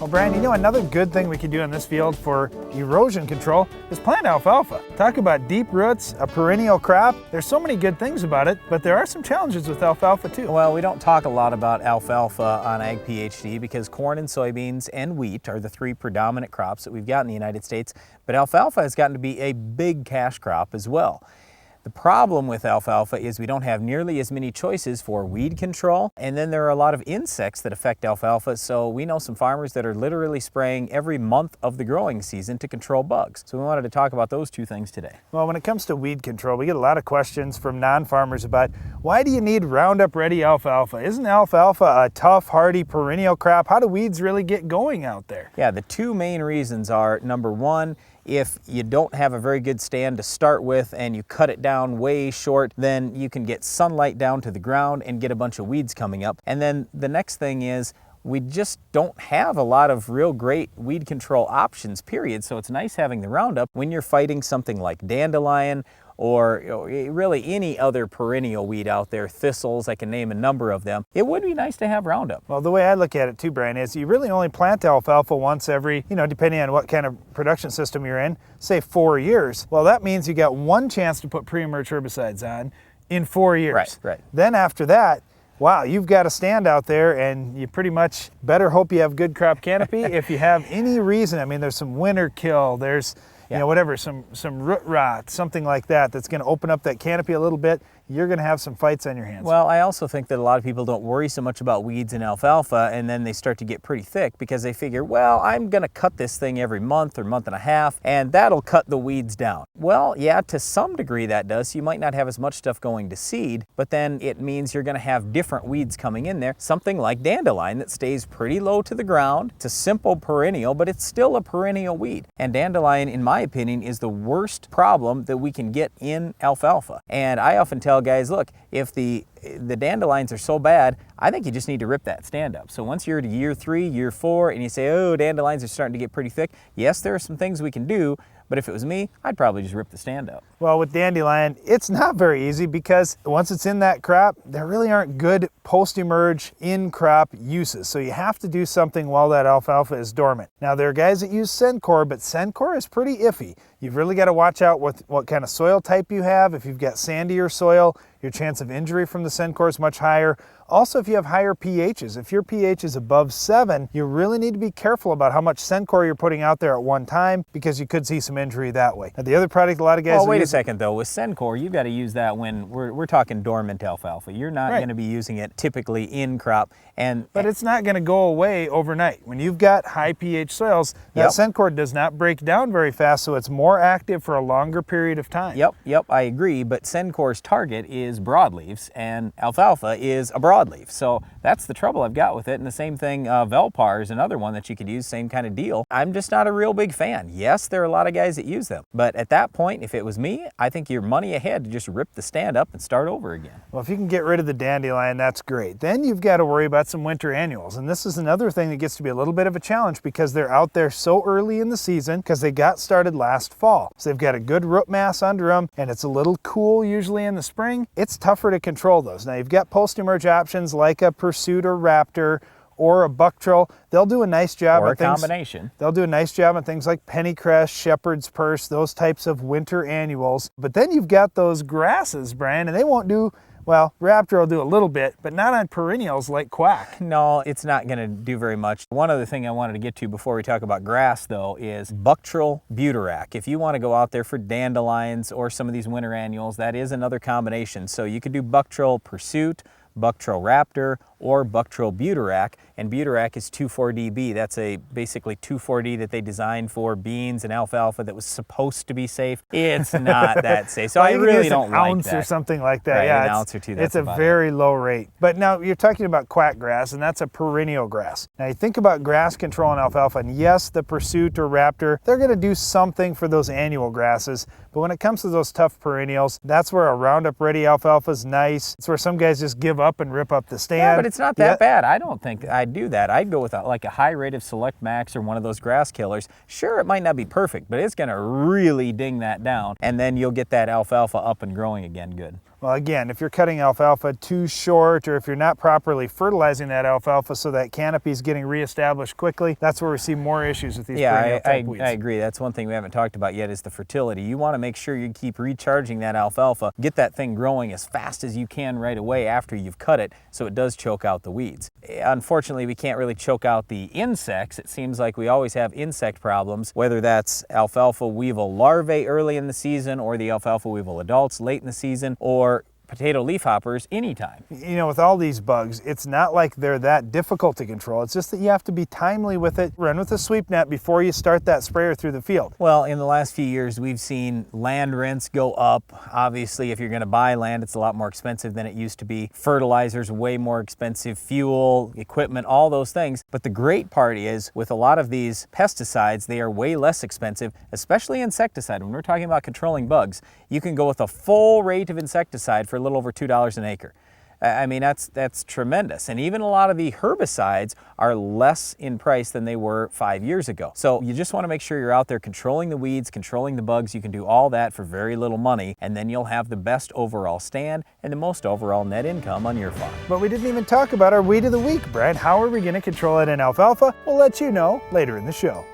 Well, Brian, you know, another good thing we can do in this field for erosion control is plant alfalfa. Talk about deep roots, a perennial crop. There's so many good things about it, but there are some challenges with alfalfa too. Well, we don't talk a lot about alfalfa on Ag PhD because corn and soybeans and wheat are the three predominant crops that we've got in the United States, but alfalfa has gotten to be a big cash crop as well. The problem with alfalfa is we don't have nearly as many choices for weed control, and then there are a lot of insects that affect alfalfa, so we know some farmers that are literally spraying every month of the growing season to control bugs. So we wanted to talk about those two things today. Well, when it comes to weed control, we get a lot of questions from non-farmers about why do you need Roundup Ready alfalfa? Isn't alfalfa a tough, hardy, perennial crop? How do weeds really get going out there? Yeah, the two main reasons are, number one, if you don't have a very good stand to start with and you cut it down way short, then you can get sunlight down to the ground and get a bunch of weeds coming up. And then the next thing is we just don't have a lot of real great weed control options, period. So it's nice having the Roundup when you're fighting something like dandelion or really any other perennial weed out there, thistles, I can name a number of them. It would be nice to have Roundup. Well, the way I look at it too, Brian, is you really only plant alfalfa once every, depending on what kind of production system you're in, say 4 years. Well, that means you got one chance to put pre-emerge herbicides on in 4 years. Right. Then after that, wow, you've got a stand out there and you pretty much better hope you have good crop canopy. If you have any reason, I mean, there's some winter kill, there's whatever, some root rot, something like that, that's going to open up that canopy a little bit, you're going to have some fights on your hands. Well, I also think that a lot of people don't worry so much about weeds in alfalfa, and then they start to get pretty thick because they figure, well, I'm going to cut this thing every month or month and a half, and that'll cut the weeds down. Well, yeah, to some degree that does. You might not have as much stuff going to seed, but then it means you're going to have different weeds coming in there. Something like dandelion that stays pretty low to the ground. It's a simple perennial, but it's still a perennial weed. And dandelion, in my opinion, is the worst problem that we can get in alfalfa. And I often tell guys, look, if the dandelions are so bad, I think you just need to rip that stand up. So once you're to year 3, year 4, and you say, oh, dandelions are starting to get pretty thick, yes, there are some things we can do, but if it was me, I'd probably just rip the stand up. Well, with dandelion, it's not very easy because once it's in that crop, there really aren't good post-emerge in-crop uses. So you have to do something while that alfalfa is dormant. Now, there are guys that use Sencor, but Sencor is pretty iffy. You've really got to watch out with what kind of soil type you have. If you've got sandier soil, your chance of injury from the Sencor is much higher. Also, if you have higher pHs, if your pH is above 7, you really need to be careful about how much Sencor you're putting out there at one time because you could see some injury that way. Now, the other product a lot of guys Well, wait a second though. With Sencor, you've got to use that when we're talking dormant alfalfa. You're not going to be using it typically in crop. But it's not going to go away overnight. When you've got high pH soils, that Sencor does not break down very fast, so it's more active for a longer period of time. Yep, I agree, but Sencor's target is broadleaves, and alfalfa is a broadleaf. So that's the trouble I've got with it, and the same thing, Velpar is another one that you could use, same kind of deal. I'm just not a real big fan. Yes, there are a lot of guys that use them, but at that point, if it was me, I think you're money ahead to just rip the stand up and start over again. Well, if you can get rid of the dandelion, that's great. Then you've got to worry about some winter annuals, and this is another thing that gets to be a little bit of a challenge because they're out there so early in the season because they got started last fall. So they've got a good root mass under them, and it's a little cool usually in the spring. It's tougher to control those. Now, you've got post-emerge options like a Pursuit or Raptor or a Bucktril. They'll do a nice job or at things. Combination. They'll do a nice job on things like Pennycrest, Shepherd's Purse, those types of winter annuals. But then you've got those grasses, Brian, and they won't do, well, Raptor will do a little bit, but not on perennials like quack. No, it's not going to do very much. One other thing I wanted to get to before we talk about grass, though, is Bucktril Butarac. If you want to go out there for dandelions or some of these winter annuals, that is another combination. So you could do Bucktril Pursuit, Bucktril Raptor, or Bucktril Butarac, and Butarac is 2,4-DB. That's a basically 2,4-D that they designed for beans and alfalfa that was supposed to be safe. It's not that safe, so well, I really don't like that. An ounce or something like that. Right, yeah, an ounce or two. That's it's a very low rate. But now you're talking about quack grass, and that's a perennial grass. Now you think about grass control in alfalfa, and yes, the Pursuit or Raptor, they're going to do something for those annual grasses. But when it comes to those tough perennials, that's where a Roundup Ready alfalfa is nice. It's where some guys just give up and rip up the stand. Yeah, but it's not that bad. I don't think I'd do that. I'd go with like a high rate of Select Max or one of those grass killers. Sure, it might not be perfect, but it's going to really ding that down, and then you'll get that alfalfa up and growing again good. Well, again, if you're cutting alfalfa too short, or if you're not properly fertilizing that alfalfa so that canopy is getting reestablished quickly, that's where we see more issues with these perennial type weeds. I agree. That's one thing we haven't talked about yet is the fertility. You want to make sure you keep recharging that alfalfa, get that thing growing as fast as you can right away after you've cut it so it does choke out the weeds. Unfortunately, we can't really choke out the insects. It seems like we always have insect problems, whether that's alfalfa weevil larvae early in the season or the alfalfa weevil adults late in the season, or potato leafhoppers anytime. You know, with all these bugs, it's not like they're that difficult to control. It's just that you have to be timely with it. Run with a sweep net before you start that sprayer through the field. Well, in the last few years, we've seen land rents go up. Obviously, if you're going to buy land, it's a lot more expensive than it used to be. Fertilizer's way more expensive, fuel, equipment, all those things. But the great part is, with a lot of these pesticides, they are way less expensive, especially insecticide. When we're talking about controlling bugs, you can go with a full rate of insecticide for a little over $2 an acre. I mean, that's tremendous. And even a lot of the herbicides are less in price than they were 5 years ago. So you just want to make sure you're out there controlling the weeds, controlling the bugs. You can do all that for very little money, and then you'll have the best overall stand and the most overall net income on your farm. But we didn't even talk about our weed of the week, Brad. How are we going to control it in alfalfa? We'll let you know later in the show.